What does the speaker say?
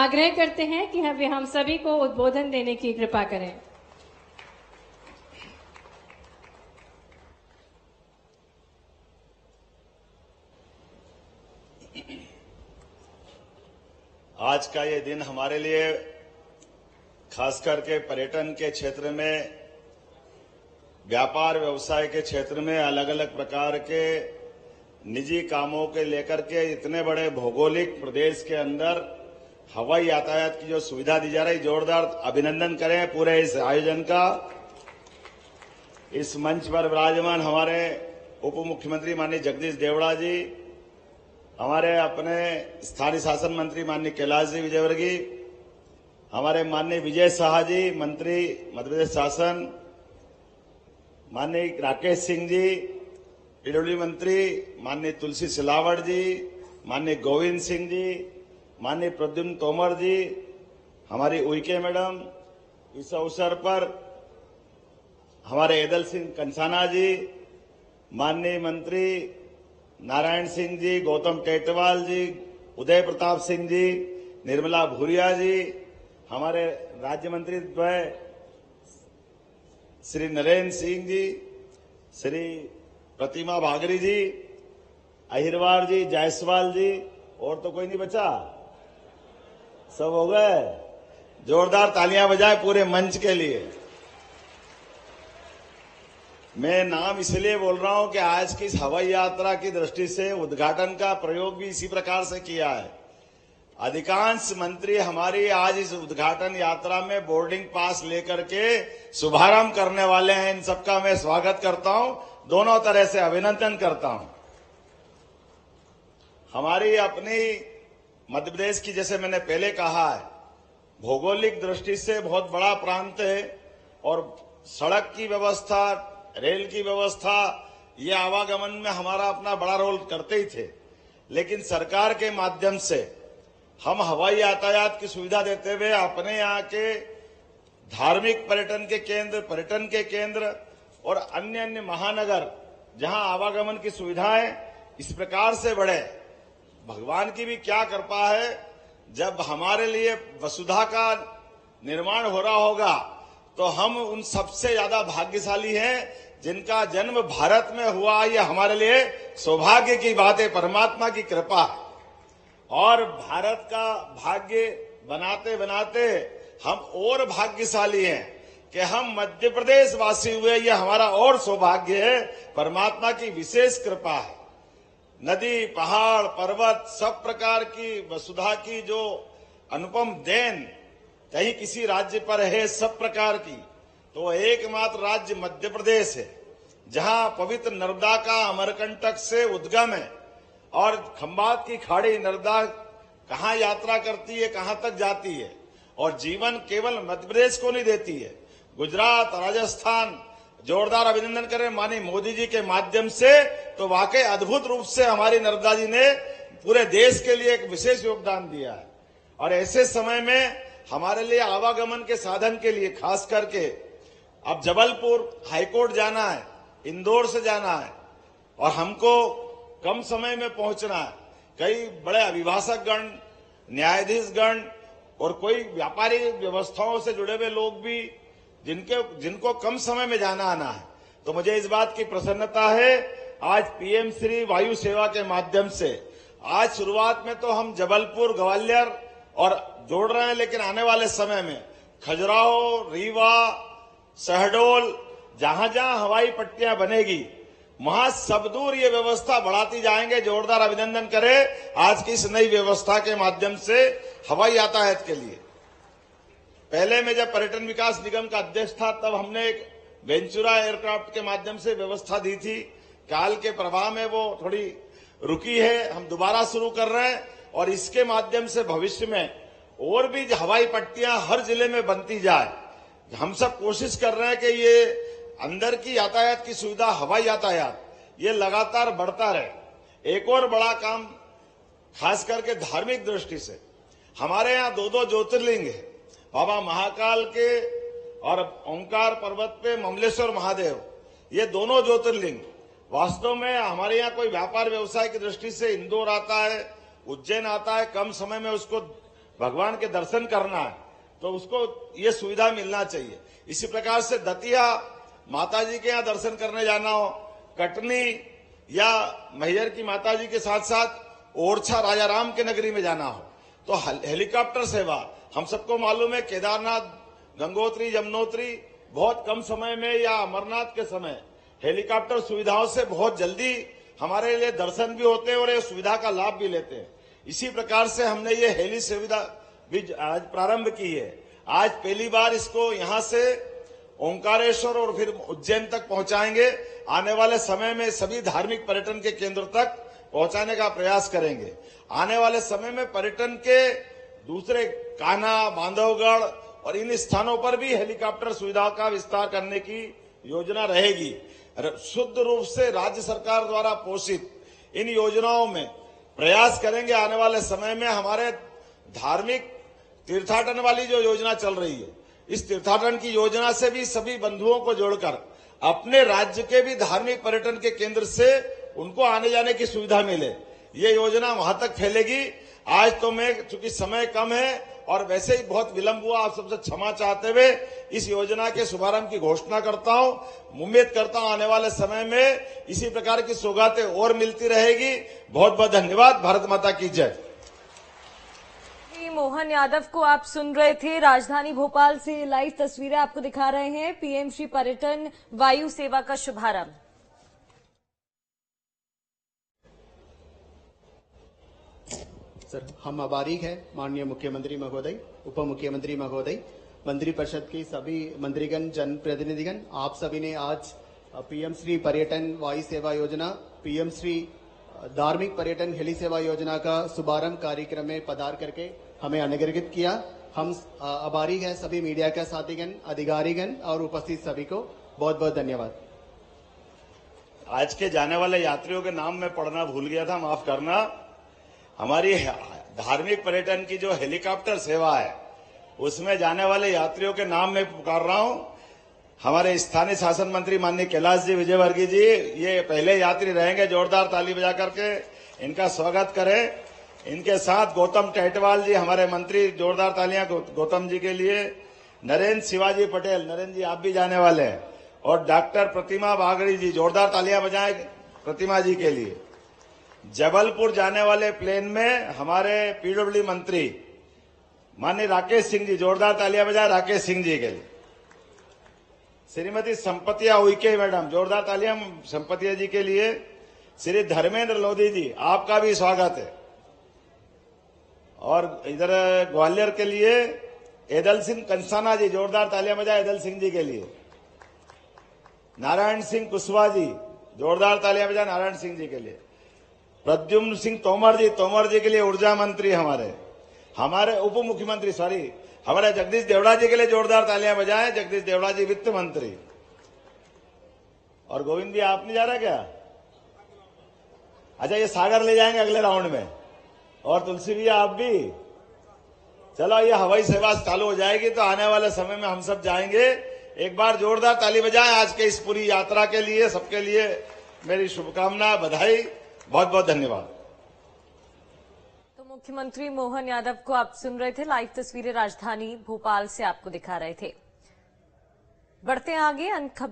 आग्रह करते हैं कि वे हम सभी को उद्बोधन देने की कृपा करें। आज का ये दिन हमारे लिए खास करके पर्यटन के क्षेत्र में, व्यापार व्यवसाय के क्षेत्र में अलग अलग प्रकार के निजी कामों के लेकर के इतने बड़े भौगोलिक प्रदेश के अंदर हवाई यातायात की जो सुविधा दी जा रही, जोरदार अभिनंदन करें पूरे इस आयोजन का। इस मंच पर विराजमान हमारे उप मुख्यमंत्री माननीय जगदीश देवड़ा जी, हमारे अपने स्थानीय शासन मंत्री माननीय कैलाश जी विजयवर्गीय, हमारे माननीय विजय शाह जी मंत्री मध्य प्रदेश शासन, माननीय राकेश सिंह जी पीडब्ल्यूडी मंत्री, माननीय तुलसी सिलावट जी, माननीय गोविंद सिंह जी, माननीय प्रद्युम्न तोमर जी, हमारी उइके मैडम, इस अवसर पर हमारे एदल सिंह कंसाना जी, माननीय मंत्री नारायण सिंह जी, गौतम टेटवाल जी, उदय प्रताप सिंह जी, निर्मला भूरिया जी, हमारे राज्य मंत्री द्वय श्री नरेंद्र सिंह जी, श्री प्रतिमा भागरी जी, अहिरवार जी, जायसवाल जी, और तो कोई नहीं बचा, सब हो गए। जोरदार तालियां बजाए पूरे मंच के लिए। मैं नाम इसलिए बोल रहा हूं कि आज की इस हवाई यात्रा की दृष्टि से उद्घाटन का प्रयोग भी इसी प्रकार से किया है। अधिकांश मंत्री हमारी आज इस उद्घाटन यात्रा में बोर्डिंग पास लेकर के शुभारंभ करने वाले हैं। इन सबका मैं स्वागत करता हूं, दोनों तरह से अभिनंदन करता हूं। हमारी अपनी मध्य प्रदेश की, जैसे मैंने पहले कहा है, भौगोलिक दृष्टि से बहुत बड़ा प्रांत है और सड़क की व्यवस्था, रेल की व्यवस्था, ये आवागमन में हमारा अपना बड़ा रोल करते ही थे। लेकिन सरकार के माध्यम से हम हवाई यातायात की सुविधा देते हुए अपने यहाँ के धार्मिक पर्यटन के केंद्र और अन्य अन्य महानगर जहां आवागमन की सुविधाएं इस प्रकार से बढ़े। भगवान की भी क्या कृपा है, जब हमारे लिए वसुधा का निर्माण हो रहा होगा तो हम उन सबसे ज्यादा भाग्यशाली हैं जिनका जन्म भारत में हुआ। ये हमारे लिए सौभाग्य की बात है, परमात्मा की कृपा है। और भारत का भाग्य बनाते बनाते हम और भाग्यशाली हैं कि हम मध्य प्रदेश वासी हुए। ये हमारा और सौभाग्य है, परमात्मा की विशेष कृपा है। नदी, पहाड़, पर्वत, सब प्रकार की वसुधा की जो अनुपम देन कहीं किसी राज्य पर है सब प्रकार की, तो एकमात्र राज्य मध्य प्रदेश है जहां पवित्र नर्मदा का अमरकंटक से उद्गम है और खंबात की खाड़ी नर्मदा कहां यात्रा करती है, कहां तक जाती है, और जीवन केवल मध्य प्रदेश को नहीं देती है, गुजरात, राजस्थान। जोरदार अभिनंदन करें माननीय मोदी जी के माध्यम से। तो वाकई अद्भुत रूप से हमारी नर्मदा जी ने पूरे देश के लिए एक विशेष योगदान दिया है। और ऐसे समय में हमारे लिए आवागमन के साधन के लिए खास करके अब जबलपुर हाईकोर्ट जाना है, इंदौर से जाना है और हमको कम समय में पहुंचना है। कई बड़े अभिभाषक गण, न्यायाधीश गण और कोई व्यापारी व्यवस्थाओं से जुड़े हुए लोग भी जिनको कम समय में जाना आना है। तो मुझे इस बात की प्रसन्नता है, आज पीएम श्री वायु सेवा के माध्यम से आज शुरुआत में तो हम जबलपुर, ग्वालियर और जोड़ रहे हैं, लेकिन आने वाले समय में खजुराहो, रीवा, शहडोल, जहां जहां हवाई पट्टियां बनेगी वहां सब दूर ये व्यवस्था बढ़ाती जाएंगे। जोरदार अभिनंदन करें आज की इस नई व्यवस्था के माध्यम से हवाई यातायात के लिए। पहले में जब पर्यटन विकास निगम का अध्यक्ष था तब हमने एक वेंचुरा एयरक्राफ्ट के माध्यम से व्यवस्था दी थी। काल के प्रभाव में वो थोड़ी रुकी है, हम दोबारा शुरू कर रहे हैं और इसके माध्यम से भविष्य में और भी हवाई पट्टियां हर जिले में बनती जाए। हम सब कोशिश कर रहे हैं कि ये अंदर की यातायात की सुविधा, हवाई यातायात, ये लगातार बढ़ता रहे। एक और बड़ा काम खास करके धार्मिक दृष्टि से हमारे यहाँ दो ज्योतिर्लिंग है, बाबा महाकाल के और ओंकार पर्वत पे ममलेश्वर महादेव। ये दोनों ज्योतिर्लिंग वास्तव में हमारे यहाँ कोई व्यापार व्यवसाय की दृष्टि से इंदौर आता है, उज्जैन आता है, कम समय में उसको भगवान के दर्शन करना है तो उसको ये सुविधा मिलना चाहिए। इसी प्रकार से दतिया माता जी के यहाँ दर्शन करने जाना हो, कटनी या मैहर की माता जी के साथ साथ ओरछा राजा राम के नगरी में जाना हो तो हेलीकॉप्टर सेवा, हम सबको मालूम है केदारनाथ, गंगोत्री, यमुनोत्री बहुत कम समय में या अमरनाथ के समय हेलीकॉप्टर सुविधाओं से बहुत जल्दी हमारे लिए दर्शन भी होते हैं और ये सुविधा का लाभ भी लेते हैं। इसी प्रकार से हमने ये हेली सुविधा भी आज प्रारंभ की है। आज पहली बार इसको यहां से ओंकारेश्वर और फिर उज्जैन तक पहुंचाएंगे। आने वाले समय में सभी धार्मिक पर्यटन के केंद्र तक पहुंचाने का प्रयास करेंगे। आने वाले समय में पर्यटन के दूसरे कान्हा, बांधवगढ़ और इन स्थानों पर भी हेलीकॉप्टर सुविधा का विस्तार करने की योजना रहेगी। शुद्ध रूप से राज्य सरकार द्वारा पोषित इन योजनाओं में प्रयास करेंगे। आने वाले समय में हमारे धार्मिक तीर्थाटन वाली जो योजना चल रही है, इस तीर्थाटन की योजना से भी सभी बंधुओं को जोड़कर अपने राज्य के भी धार्मिक पर्यटन के केंद्र से उनको आने जाने की सुविधा मिले, ये योजना वहां तक फैलेगी। आज तो मैं चूंकि समय कम है और वैसे ही बहुत विलंब हुआ, आप सबसे क्षमा चाहते हुए इस योजना के शुभारंभ की घोषणा करता हूं। उम्मीद करता हूं आने वाले समय में इसी प्रकार की सौगातें और मिलती रहेगी। बहुत बहुत धन्यवाद। भारत माता की जय। मोहन यादव को आप सुन रहे थे। राजधानी भोपाल से लाइव तस्वीरें आपको दिखा रहे हैं पीएम श्री पर्यटन वायु सेवा का शुभारंभ। सर, हम आभारी हैं माननीय मुख्यमंत्री महोदय, उप मुख्यमंत्री महोदय, मंत्रिपरिषद के सभी मंत्रीगण, जनप्रतिनिधिगण, आप सभी ने आज पीएम श्री पर्यटन वायु सेवा योजना, पीएम श्री धार्मिक पर्यटन हेली सेवा योजना का शुभारंभ कार्यक्रम में पधार करके हमें अनुग्रहित किया। हम आभारी हैं सभी मीडिया के साथीगण, अधिकारीगण और उपस्थित सभी को बहुत बहुत धन्यवाद। आज के जाने वाले यात्रियों के नाम मैं पढ़ना भूल गया था, माफ करना। हमारी धार्मिक पर्यटन की जो हेलीकॉप्टर सेवा है उसमें जाने वाले यात्रियों के नाम मैं पुकार रहा हूं। हमारे स्थानीय शासन मंत्री माननीय कैलाश जी विजयवर्गीय जी ये पहले यात्री रहेंगे। जोरदार ताली बजा करके इनका स्वागत करें। इनके साथ गौतम टेटवाल जी हमारे मंत्री, जोरदार तालियां गौतम जी के लिए। नरेंद्र शिवाजी पटेल, नरेंद्र जी आप भी जाने वाले हैं। और डॉक्टर प्रतिमा बागड़ी जी, जोरदार तालियां बजाएं प्रतिमा जी के लिए। जबलपुर जाने वाले प्लेन में हमारे पीडब्ल्यूडी मंत्री माननीय राकेश सिंह जी, जोरदार तालियां बजाएं राकेश सिंह जी के लिए। श्रीमती संपतिया उइके मैडम, जोरदार तालियां संपतिया जी के लिए। श्री धर्मेंद्र लोधी जी, आपका भी स्वागत है। और इधर ग्वालियर के लिए एदल सिंह कंसाना जी, जोरदार तालियां बजाएं एदल सिंह जी के लिए। नारायण सिंह कुशवाहा जी, जोरदार तालियां बजाएं नारायण सिंह जी के लिए। प्रद्युम्न सिंह तोमर जी के लिए ऊर्जा मंत्री, हमारे उप मुख्यमंत्री हमारे जगदीश देवड़ा जी के लिए जोरदार तालियां बजाएं, जगदीश देवड़ा जी वित्त मंत्री। और गोविंद भी आप नहीं जा रहा क्या? अच्छा, ये सागर ले जाएंगे अगले राउंड में। और तुलसी भैया आप भी चलो, ये हवाई सेवा चालू हो जाएगी तो आने वाले समय में हम सब जाएंगे। एक बार जोरदार ताली बजाएं आज के इस पूरी यात्रा के लिए। सबके लिए मेरी शुभकामना, बधाई, बहुत बहुत धन्यवाद। तो मुख्यमंत्री मोहन यादव को आप सुन रहे थे। लाइव तस्वीरें राजधानी भोपाल से आपको दिखा रहे थे। बढ़ते आगे